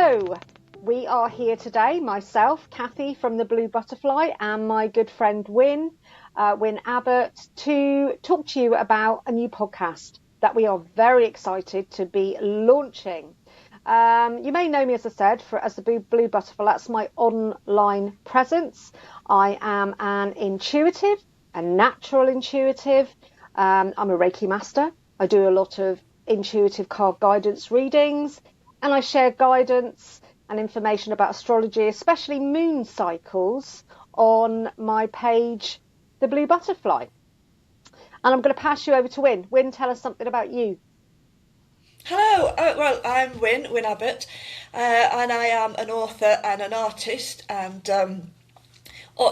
So we are here today, myself, Kathy from the Blue Butterfly, and my good friend Wyn Abbot, to talk to you about a new podcast that we are very excited to be launching. You may know me, as I said, as the Blue Butterfly. That's my online presence. I am an intuitive, a natural intuitive. I'm a Reiki master. I do a lot of intuitive card guidance readings, and I share guidance and information about astrology, especially moon cycles, on my page, The Blue Butterfly. And I'm going to pass you over to Wyn. Wyn, tell us something about you. Hello, well, I'm Wyn Abbot, and I am an author and an artist, and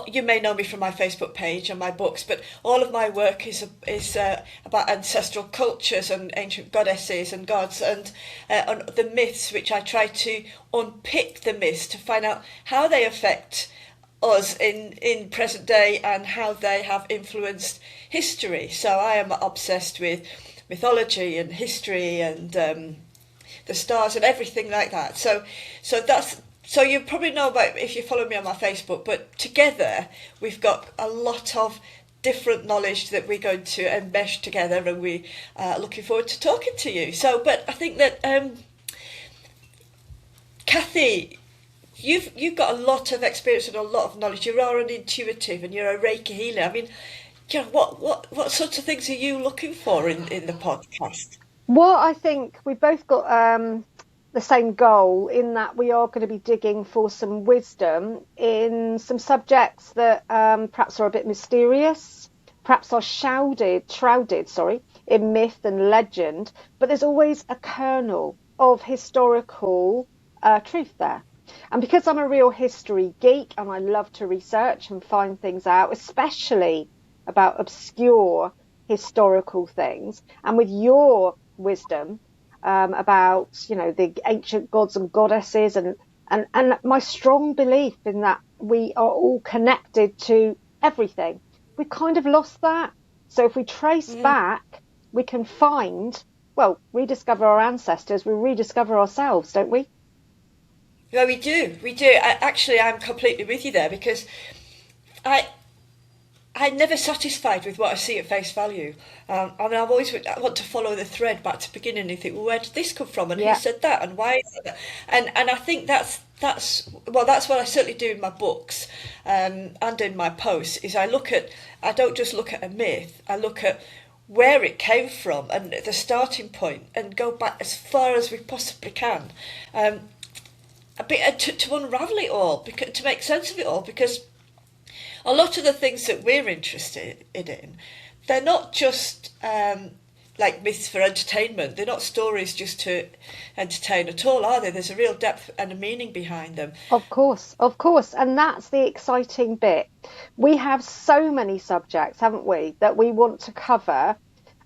you may know me from my Facebook page and my books, but all of my work is about ancestral cultures and ancient goddesses and gods, and on the myths, which I try to unpick the myths to find out how they affect us in present day and how they have influenced history. So I am obsessed with mythology and history and the stars and everything like that. So you probably know about if you follow me on my Facebook, but together we've got a lot of different knowledge that we're going to enmesh together, and we are looking forward to talking to you. But I think that Kathy, you've got a lot of experience and a lot of knowledge. You are an intuitive and you're a Reiki healer. I mean, what sorts of things are you looking for in the podcast? Well, I think we've both got the same goal, in that we are going to be digging for some wisdom in some subjects that perhaps are a bit mysterious, perhaps are shrouded, in myth and legend, but there's always a kernel of historical truth there. And because I'm a real history geek and I love to research and find things out, especially about obscure historical things, and with your wisdom about, the ancient gods and goddesses, and my strong belief in that we are all connected to everything. We've kind of lost that. So if we trace back, we can rediscover our ancestors, we rediscover ourselves, don't we? Yeah, we do. I'm completely with you there, because I'm never satisfied with what I see at face value. I want to follow the thread back to the beginning and think, well, where did this come from, and who said that, and why is that? And I think that's what I certainly do in my books, and in my posts. Is I don't just look at a myth. I look at where it came from and the starting point, and go back as far as we possibly can, to unravel it all, to make sense of it all, because a lot of the things that we're interested in, they're not just like myths for entertainment. They're not stories just to entertain at all, are they? There's a real depth and a meaning behind them. Of course. And that's the exciting bit. We have so many subjects, haven't we, that we want to cover.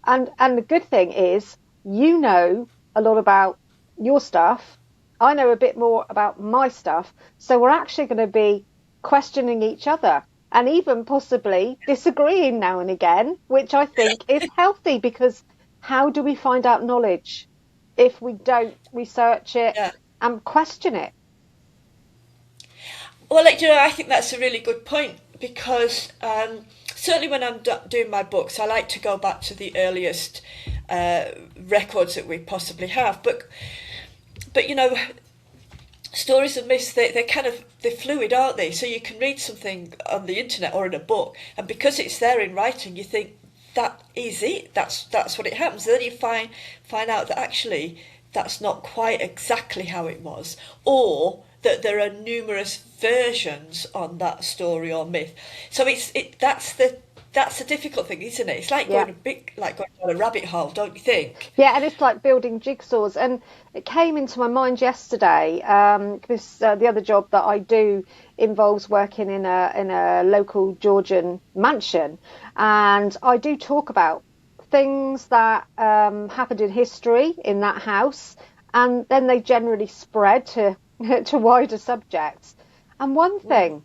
And the good thing is, you know a lot about your stuff. I know a bit more about my stuff. So we're actually going to be questioning each other, and even possibly disagreeing now and again, which I think is healthy, because how do we find out knowledge if we don't research it and question it? Well, I think that's a really good point, because certainly when I'm doing my books, I like to go back to the earliest records that we possibly have. But stories and myths, they're fluid, aren't they? So you can read something on the internet or in a book, and because it's there in writing, you think that is it. That's what it happens. And then you find out that actually that's not quite exactly how it was, or that there are numerous versions on that story or myth. So that's the difficult thing, isn't it? It's like going down a rabbit hole, don't you think? Yeah, and it's like building jigsaws. And it came into my mind yesterday, because the other job that I do involves working in a local Georgian mansion, and I do talk about things that happened in history in that house, and then they generally spread to to wider subjects. And one thing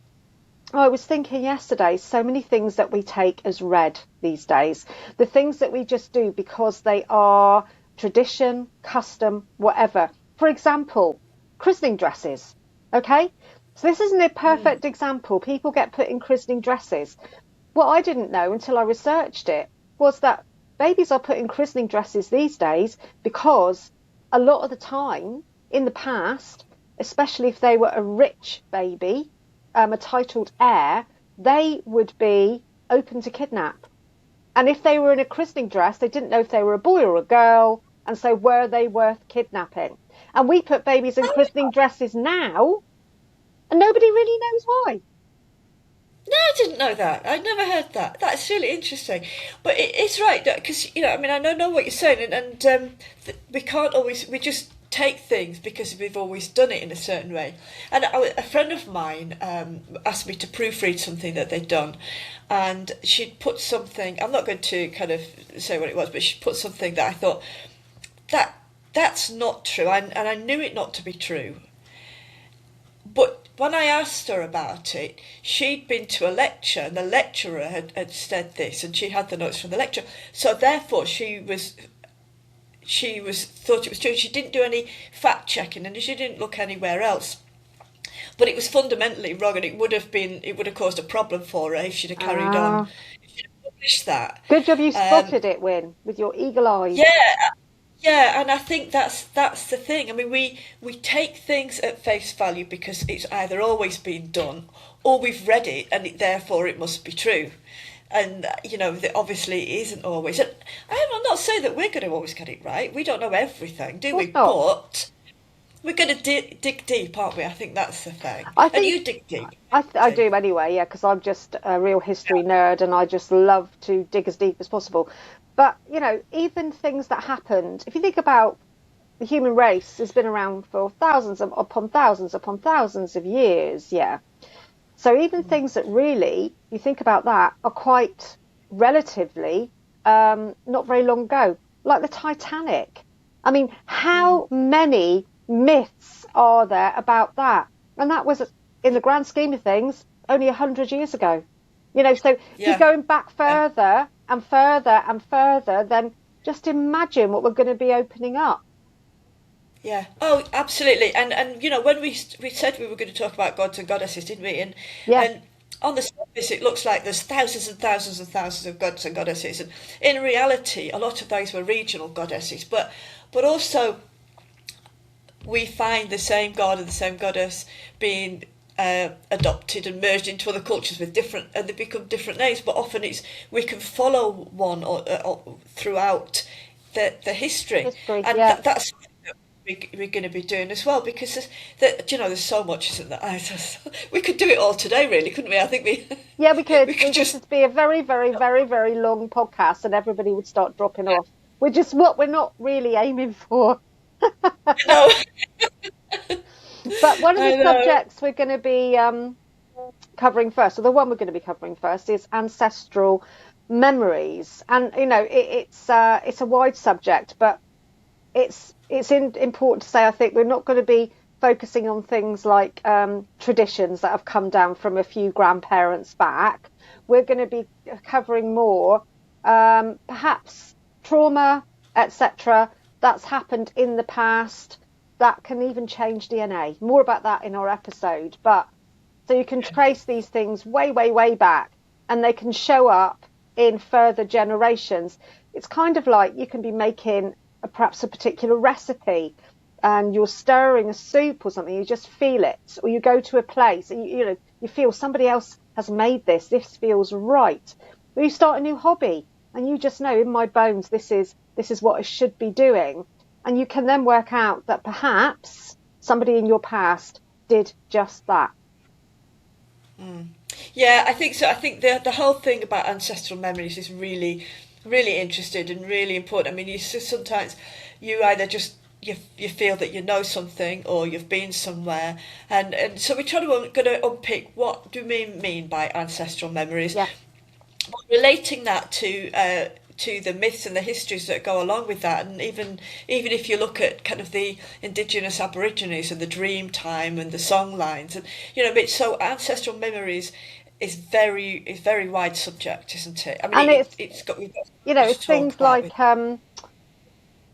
I was thinking yesterday, so many things that we take as read these days, the things that we just do because they are tradition, custom, whatever. For example, christening dresses. Okay, so this isn't a perfect example. People get put in christening dresses. What I didn't know until I researched it was that babies are put in christening dresses these days because a lot of the time in the past, especially if they were a rich baby, a titled heir, they would be open to kidnap. And if they were in a christening dress, they didn't know if they were a boy or a girl. And so were they worth kidnapping? And we put babies in christening dresses now, and nobody really knows why. No, I didn't know that. I'd never heard that. That's really interesting. But it's right, because, I mean, I know what you're saying, and we can't always, we just take things because we've always done it in a certain way. And a friend of mine asked me to proofread something that they'd done, and she'd put something, I'm not going to kind of say what it was, but she'd put something that I thought, that's not true, and I knew it not to be true. But when I asked her about it, she'd been to a lecture and the lecturer had said this, and she had the notes from the lecture. So therefore she was thought it was true. She didn't do any fact checking and she didn't look anywhere else. But it was fundamentally wrong, and it would have caused a problem for her if she'd have carried on, Ah, if she'd have published that. good job you Um, spotted it, Win, with your eagle eyes. yeah, yeah, and I think that's the thing. I mean, we take things at face value because it's either always been done or we've read it and therefore it must be true. And obviously it isn't always. And I'm not saying that we're going to always get it right. We don't know everything, Of do course we? not. But we're going to dig deep, aren't we? I think that's the thing. I And think you dig deep, I too. do anyway, yeah, because I'm just a real history nerd and I just love to dig as deep as possible. But, even things that happened, if you think about the human race has been around for thousands upon thousands of years, yeah. So even things that really, you think about that, are quite relatively not very long ago, like the Titanic. I mean, how many myths are there about that? And that was, in the grand scheme of things, only 100 years ago. So if you're Yeah. going back Yeah. further and further and further, then just imagine what we're going to be opening up. Yeah. Oh, absolutely. And when we said we were going to talk about gods and goddesses, didn't we? And Yeah, and on the surface, it looks like there's thousands and thousands and thousands of gods and goddesses, and in reality, a lot of those were regional goddesses. But also, we find the same god and the same goddess being adopted and merged into other cultures with different, and they become different names. But often we can follow one or throughout the history, history. and Yeah. that's something that we're going to be doing as well, because there's so much, isn't there? We could do it all today, really, couldn't we? I think we Yeah, we could. we could This just. would be a very, very, very, very long podcast, and everybody would start dropping off, which is what we're not really aiming for. No, But one of the I know. subjects we're going to be covering first, or the one we're going to be covering first, is ancestral memories. And it's a wide subject, but important to say. I think we're not going to be focusing on things like traditions that have come down from a few grandparents back. We're going to be covering more, perhaps trauma, etc., that's happened in the past that can even change DNA. More about that in our episode. But so you can trace these things way, way, way back, and they can show up in further generations. It's kind of like you can be making perhaps a particular recipe and you're stirring a soup or something, you just feel it, or you go to a place and you feel somebody else has made this feels right. Or you start a new hobby and you just know in my bones this is what I should be doing, and you can then work out that perhaps somebody in your past did just that. Yeah, I think so. I think the whole thing about ancestral memories is really, really interesting and really important. I mean, sometimes you either just you feel that you know something or you've been somewhere, and so we're trying to unpick what do we mean by ancestral memories, Yeah. relating that to the myths and the histories that go along with that, and even if you look at kind of the indigenous aborigines and the dream time and the song lines, and so ancestral memories is very wide subject, isn't it? I mean, And it's it's got we've got so you know much it's to talk things about with. like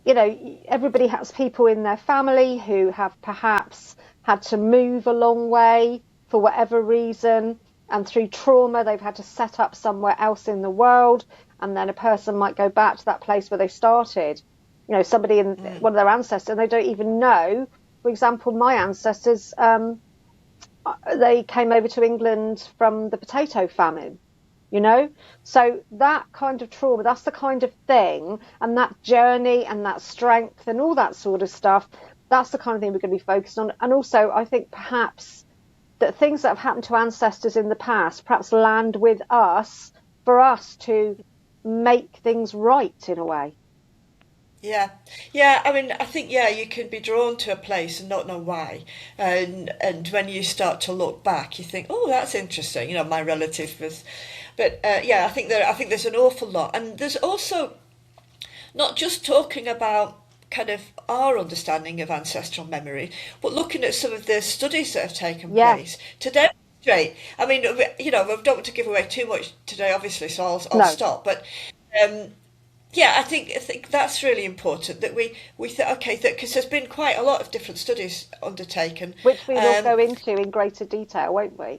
everybody has people in their family who have perhaps had to move a long way for whatever reason, and through trauma, they've had to set up somewhere else in the world, and then a person might go back to that place where they started. Somebody in one of their ancestors, and they don't even know. For example, my ancestors, they came over to England from the potato famine. So that kind of trauma, that's the kind of thing, and that journey and that strength and all that sort of stuff, that's the kind of thing we're going to be focused on. And also, I think perhaps that things that have happened to ancestors in the past perhaps land with us for us to make things right in a way. Yeah, yeah. I mean, I think you can be drawn to a place and not know why, and when you start to look back, you think, oh, that's interesting. My relative was, but I think there's an awful lot, and there's also not just talking about kind of our understanding of ancestral memory, but looking at some of the studies that have taken Yeah. place to demonstrate. I mean, we don't want to give away too much today, obviously, so I'll No. stop, but. Um, yeah, I think that's really important that we think, okay, because there's been quite a lot of different studies undertaken. Which we will Um, go into in greater detail, won't we?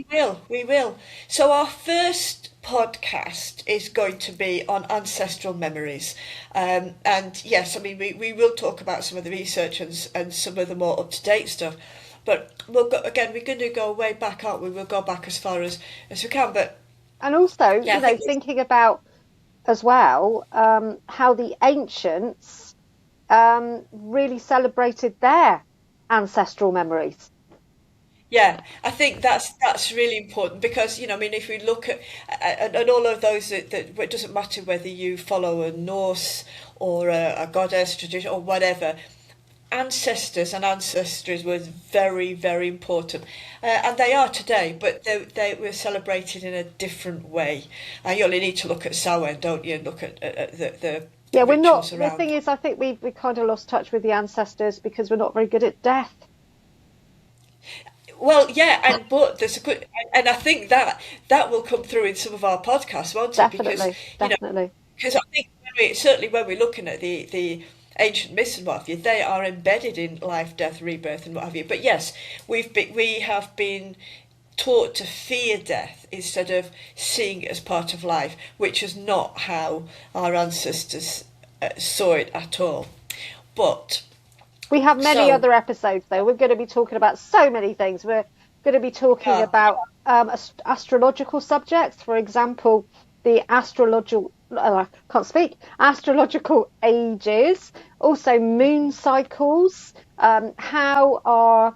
yeah, we will. So our first podcast is going to be on ancestral memories, and yes, I mean we will talk about some of the research and some of the more up to date stuff, but we'll go again. We're going to go way back, aren't we? We'll go back as far as we can, but And also, yeah, I think thinking about as well, how the ancients really celebrated their ancestral memories. Yeah, I think that's really important because I mean, if we look at and all of those that it doesn't matter whether you follow a Norse or a goddess tradition or whatever, ancestors and ancestries was very very important, and they are today, but they were celebrated in a different way. And you only need to look at Samhain, don't you, and look at Yeah, the we're not. rituals The thing around. is, I think we kind of lost touch with the ancestors because we're not very good at death. Well, yeah, but there's a good, and I think that will come through in some of our podcasts, won't it? Because Definitely, you know, definitely. because I think certainly when we're looking at the ancient myths and what have you, they are embedded in life, death, rebirth, and what have you. But yes, we have been taught to fear death instead of seeing it as part of life, which is not how our ancestors saw it at all. But We have many so, other episodes, though. We're going to be talking about so many things. We're going to be talking uh, about astrological subjects, for example, the astrological. I can't speak. Astrological ages, also moon cycles, how our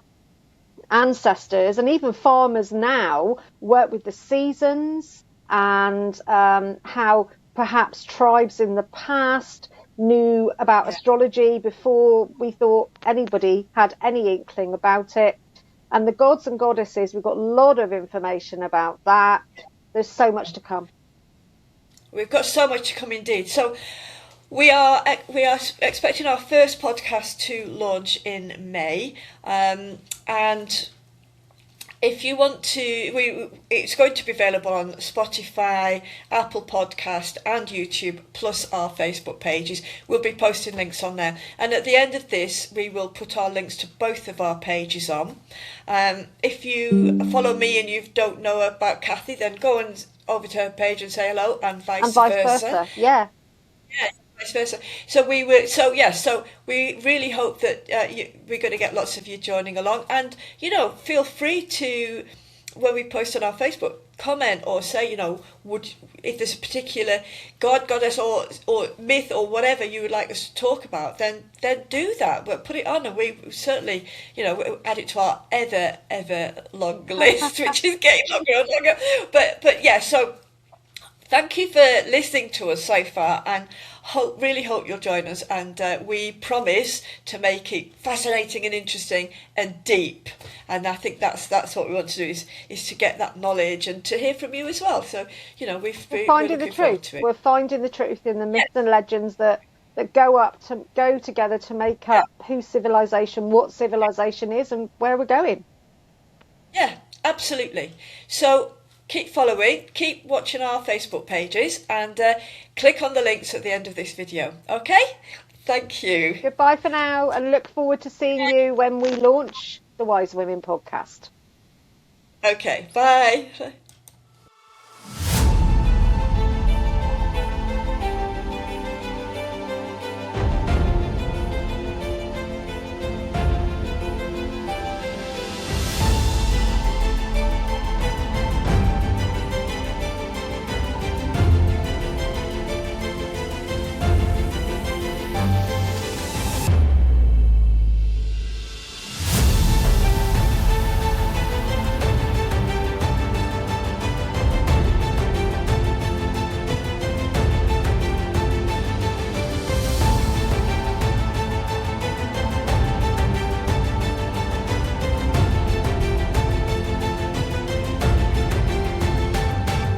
ancestors and even farmers now work with the seasons, and how perhaps tribes in the past knew about yeah. astrology before we thought anybody had any inkling about it. And the gods and goddesses, we've got a lot of information about that. There's so much to come. We've got so much to come indeed. So we are expecting our first podcast to launch in May, and if you want to, it's going to be available on Spotify, Apple Podcast, and YouTube, plus our Facebook pages. We'll be posting links on there, and at the end of this, we will put our links to both of our pages on. If you follow me and you don't know about Kathy, then go and over to her page and say hello, and And vice vice versa. versa. Yeah. Yeah, vice versa. So we were, so yeah, so we really hope that we're going to get lots of you joining along, and feel free to, when we post on our Facebook, comment or say, would, if there's a particular god, goddess, or myth or whatever you would like us to talk about, then do that. But put it on, and we certainly, add it to our ever long list, which is getting longer and longer. But yeah, so. Thank you for listening to us so far, and really hope you'll join us. And we promise to make it fascinating and interesting and deep. And I think that's what we want to do is to get that knowledge and to hear from you as well. So We're we're finding the looking forward truth. to it. We're finding the truth in the Yeah, myths and legends that go together to make yeah, up who civilization, what civilization is, and where we're going. yeah, absolutely. So keep following, keep watching our Facebook pages, and click on the links at the end of this video. Okay? Thank you. Goodbye for now, and look forward to seeing you when we launch the Wise Women podcast. Okay, bye.